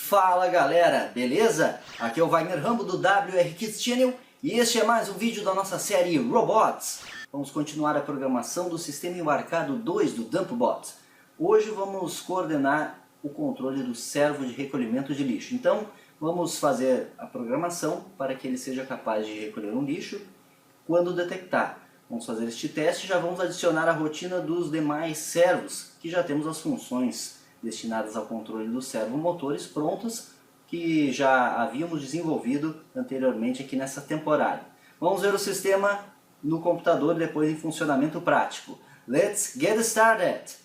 Fala galera, beleza? Aqui é o Wagner Rambo do WR Kids Channel e este é mais um vídeo da nossa série Robots. Vamos continuar a programação do Sistema Embarcado 2 do DumpBot. Hoje vamos coordenar o controle do servo de recolhimento de lixo. Então vamos fazer a programação para que ele seja capaz de recolher um lixo quando detectar. Vamos fazer este teste e já vamos adicionar a rotina dos demais servos, que já temos as funções destinadas ao controle dos servomotores prontas, que já havíamos desenvolvido anteriormente aqui nessa temporada. Vamos ver o sistema no computador e depois em funcionamento prático. Let's get started!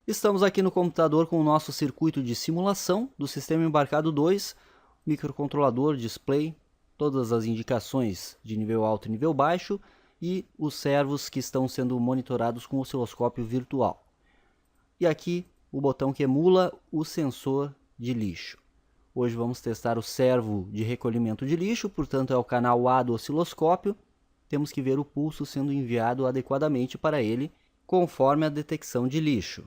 Estamos aqui no computador com o nosso circuito de simulação do Sistema Embarcado 2, microcontrolador, display, todas as indicações de nível alto e nível baixo e os servos que estão sendo monitorados com o osciloscópio virtual. E aqui o botão que emula o sensor de lixo. Hoje vamos testar o servo de recolhimento de lixo, portanto é o canal A do osciloscópio. Temos que ver o pulso sendo enviado adequadamente para ele, conforme a detecção de lixo.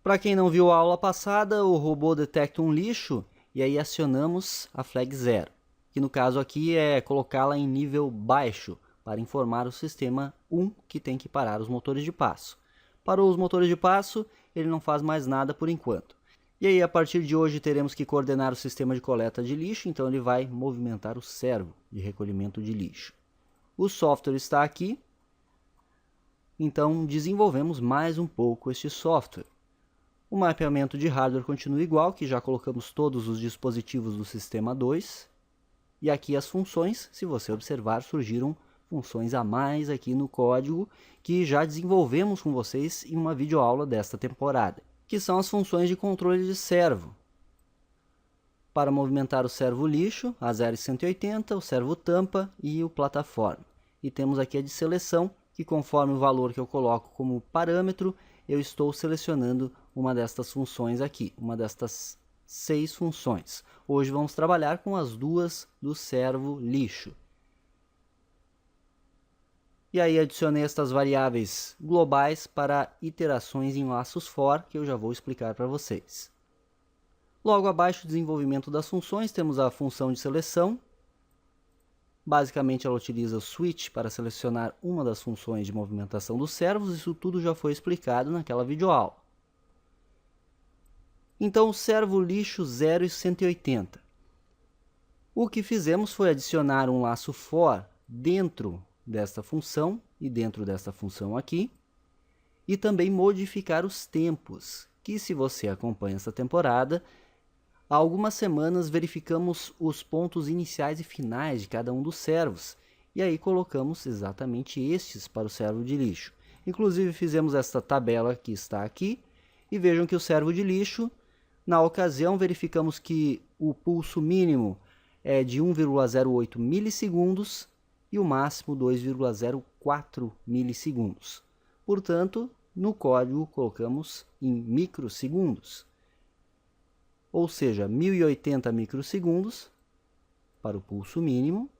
Para quem não viu a aula passada, o robô detecta um lixo e aí acionamos a flag 0, que no caso aqui é colocá-la em nível baixo, para informar o sistema 1 que tem que parar os motores de passo. Parou os motores de passo, ele não faz mais nada por enquanto. E aí a partir de hoje teremos que coordenar o sistema de coleta de lixo, então ele vai movimentar o servo de recolhimento de lixo. O software está aqui, então desenvolvemos mais um pouco este software. O mapeamento de hardware continua igual, que já colocamos todos os dispositivos do sistema 2. E aqui as funções, se você observar, surgiram funções a mais aqui no código que já desenvolvemos com vocês em uma videoaula desta temporada, que são as funções de controle de servo. Para movimentar o servo lixo, a 0180, o servo tampa e o plataforma. E temos aqui a de seleção, que conforme o valor que eu coloco como parâmetro, eu estou selecionando uma destas funções aqui, uma destas 6 funções. Hoje vamos trabalhar com as duas do servo lixo. E aí adicionei estas variáveis globais para iterações em laços for, que eu já vou explicar para vocês. Logo abaixo do desenvolvimento das funções, temos a função de seleção. Basicamente ela utiliza o switch para selecionar uma das funções de movimentação dos servos. Isso tudo já foi explicado naquela videoaula. Então o servo lixo 0180. O que fizemos foi adicionar um laço for dentro desta função e dentro desta função aqui. E também modificar os tempos, que se você acompanha essa temporada, há algumas semanas verificamos os pontos iniciais e finais de cada um dos servos. E aí colocamos exatamente estes para o servo de lixo. Inclusive fizemos esta tabela que está aqui. E vejam que o servo de lixo, na ocasião, verificamos que o pulso mínimo é de 1,08 milissegundos e o máximo 2,04 milissegundos. Portanto, no código colocamos em microsegundos. Ou seja, 1080 microsegundos para o pulso mínimo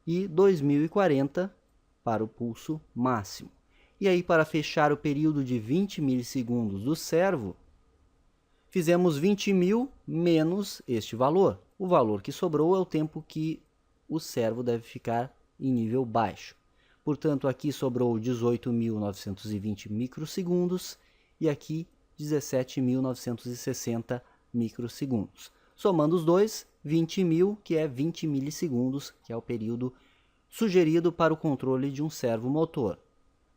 e 2040 para o pulso máximo. E aí, para fechar o período de 20 milissegundos do servo, fizemos 20.000 menos este valor. O valor que sobrou é o tempo que o servo deve ficar em nível baixo. Portanto, aqui sobrou 18.920 microsegundos e aqui 17.960 microsegundos. Somando os dois, 20.000, que é 20 milissegundos, que é o período sugerido para o controle de um servo motor.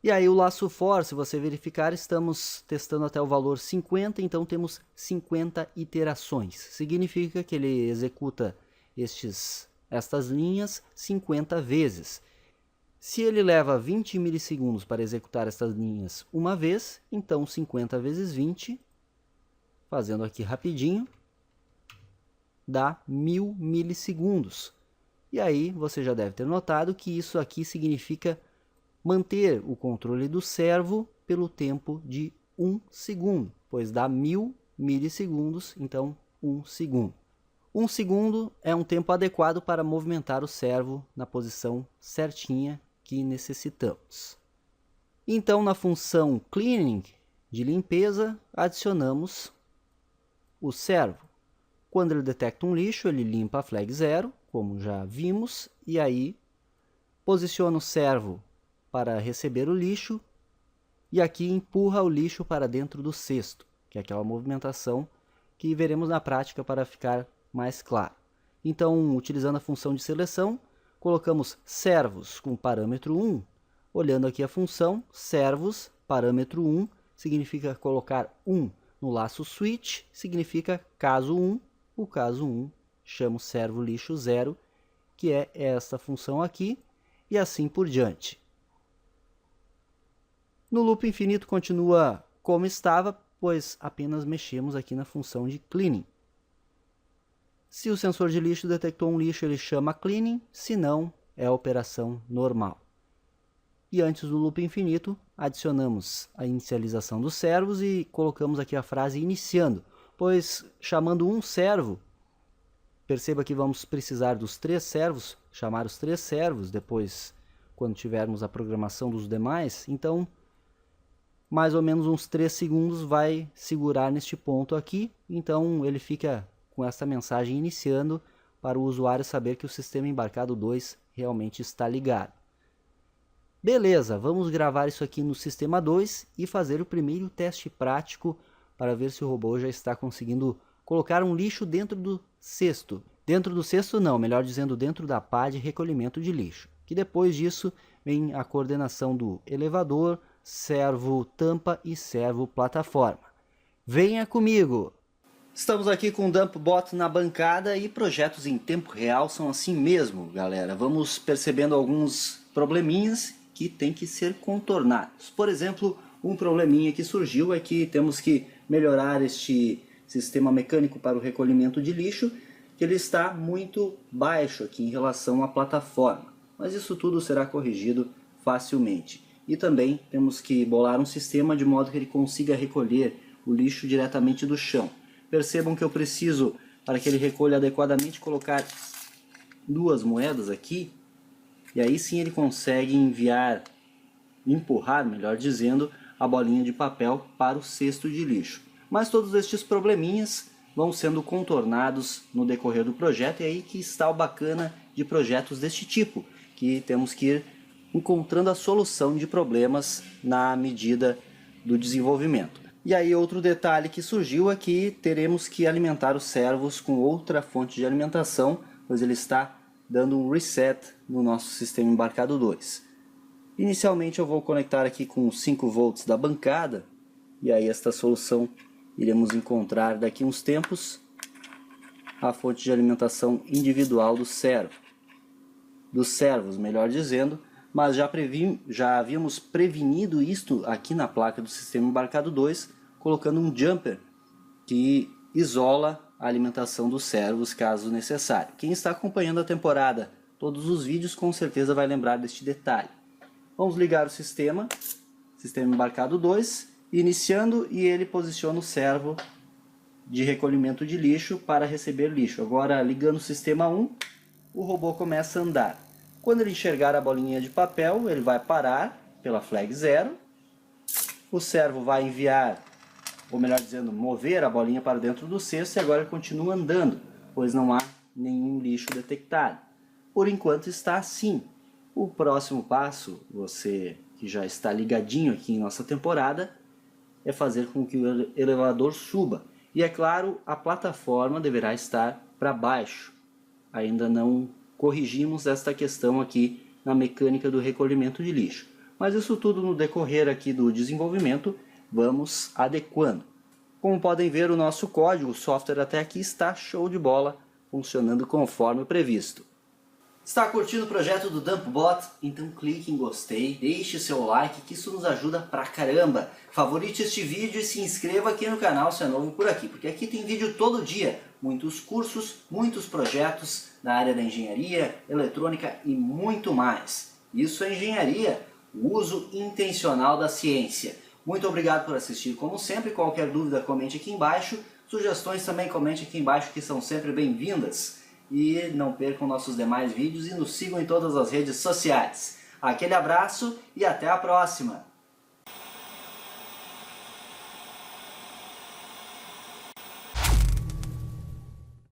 E aí o laço for, se você verificar, estamos testando até o valor 50, então temos 50 iterações. Significa que ele executa estas linhas 50 vezes. Se ele leva 20 milissegundos para executar estas linhas uma vez, então 50 vezes 20, fazendo aqui rapidinho, dá 1000 milissegundos. E aí você já deve ter notado que isso aqui significa manter o controle do servo pelo tempo de 1 segundo, pois dá 1000 milissegundos, então 1 segundo. 1 segundo é um tempo adequado para movimentar o servo na posição certinha que necessitamos. Então, na função cleaning, de limpeza, adicionamos o servo. Quando ele detecta um lixo, ele limpa a flag 0, como já vimos, e aí posiciona o servo para receber o lixo, e aqui empurra o lixo para dentro do cesto, que é aquela movimentação que veremos na prática para ficar mais claro. Então, utilizando a função de seleção, colocamos servos com parâmetro 1. Olhando aqui a função, servos, parâmetro 1, significa colocar 1 no laço switch, significa caso 1. O caso 1 chama o servo lixo 0, que é esta função aqui, e assim por diante. No loop infinito continua como estava, pois apenas mexemos aqui na função de cleaning. Se o sensor de lixo detectou um lixo, ele chama cleaning, se não, é a operação normal. E antes do loop infinito, adicionamos a inicialização dos servos e colocamos aqui a frase iniciando, pois chamando um servo, perceba que vamos precisar dos 3 servos, chamar os 3 servos depois, quando tivermos a programação dos demais, então mais ou menos uns 3 segundos vai segurar neste ponto aqui, então ele fica com essa mensagem iniciando para o usuário saber que o sistema embarcado 2 realmente está ligado. Beleza, vamos gravar isso aqui no sistema 2 e fazer o primeiro teste prático para ver se o robô já está conseguindo colocar um lixo dentro do cesto. Dentro do cesto não, melhor dizendo dentro da pá de recolhimento de lixo. Que depois disso vem a coordenação do elevador, servo tampa e servo plataforma. Venha comigo! Estamos aqui com o DumpBot na bancada e projetos em tempo real são assim mesmo, galera. Vamos percebendo alguns probleminhas que tem que ser contornados. Por exemplo, um probleminha que surgiu é que temos que melhorar este sistema mecânico para o recolhimento de lixo, que ele está muito baixo aqui em relação à plataforma. Mas isso tudo será corrigido facilmente. E também temos que bolar um sistema de modo que ele consiga recolher o lixo diretamente do chão. Percebam que eu preciso, para que ele recolha adequadamente, colocar 2 moedas aqui. E aí sim ele consegue empurrar, melhor dizendo, a bolinha de papel para o cesto de lixo. Mas todos estes probleminhas vão sendo contornados no decorrer do projeto, e é aí que está o bacana de projetos deste tipo, que temos que ir encontrando a solução de problemas na medida do desenvolvimento. E aí outro detalhe que surgiu é que teremos que alimentar os servos com outra fonte de alimentação, pois ele está dando um reset no nosso sistema embarcado 2. Inicialmente eu vou conectar aqui com 5 volts da bancada, e aí esta solução iremos encontrar daqui uns tempos a fonte de alimentação individual do servo. Dos servos, melhor dizendo, mas já havíamos prevenido isto aqui na placa do sistema embarcado 2, colocando um jumper que isola a alimentação dos servos caso necessário. Quem está acompanhando a temporada, todos os vídeos, com certeza vai lembrar deste detalhe. Vamos ligar o sistema embarcado 2, iniciando, e ele posiciona o servo de recolhimento de lixo para receber lixo. Agora, ligando o sistema 1, o robô começa a andar. Quando ele enxergar a bolinha de papel, ele vai parar pela flag 0. O servo vai enviar, ou melhor dizendo, mover a bolinha para dentro do cesto, e agora ele continua andando, pois não há nenhum lixo detectado. Por enquanto está assim. O próximo passo, você que já está ligadinho aqui em nossa temporada, é fazer com que o elevador suba. E é claro, a plataforma deverá estar para baixo. Ainda não corrigimos esta questão aqui na mecânica do recolhimento de lixo. Mas isso tudo no decorrer aqui do desenvolvimento vamos adequando. Como podem ver, o nosso código, o software até aqui está show de bola, funcionando conforme previsto. Está curtindo o projeto do DumpBot? Então clique em gostei, deixe seu like, que isso nos ajuda pra caramba. Favorite este vídeo e se inscreva aqui no canal se é novo por aqui, porque aqui tem vídeo todo dia. Muitos cursos, muitos projetos na área da engenharia, eletrônica e muito mais. Isso é engenharia, o uso intencional da ciência. Muito obrigado por assistir, como sempre. Qualquer dúvida, comente aqui embaixo. Sugestões também comente aqui embaixo, que são sempre bem-vindas. E não percam nossos demais vídeos e nos sigam em todas as redes sociais. Aquele abraço e até a próxima!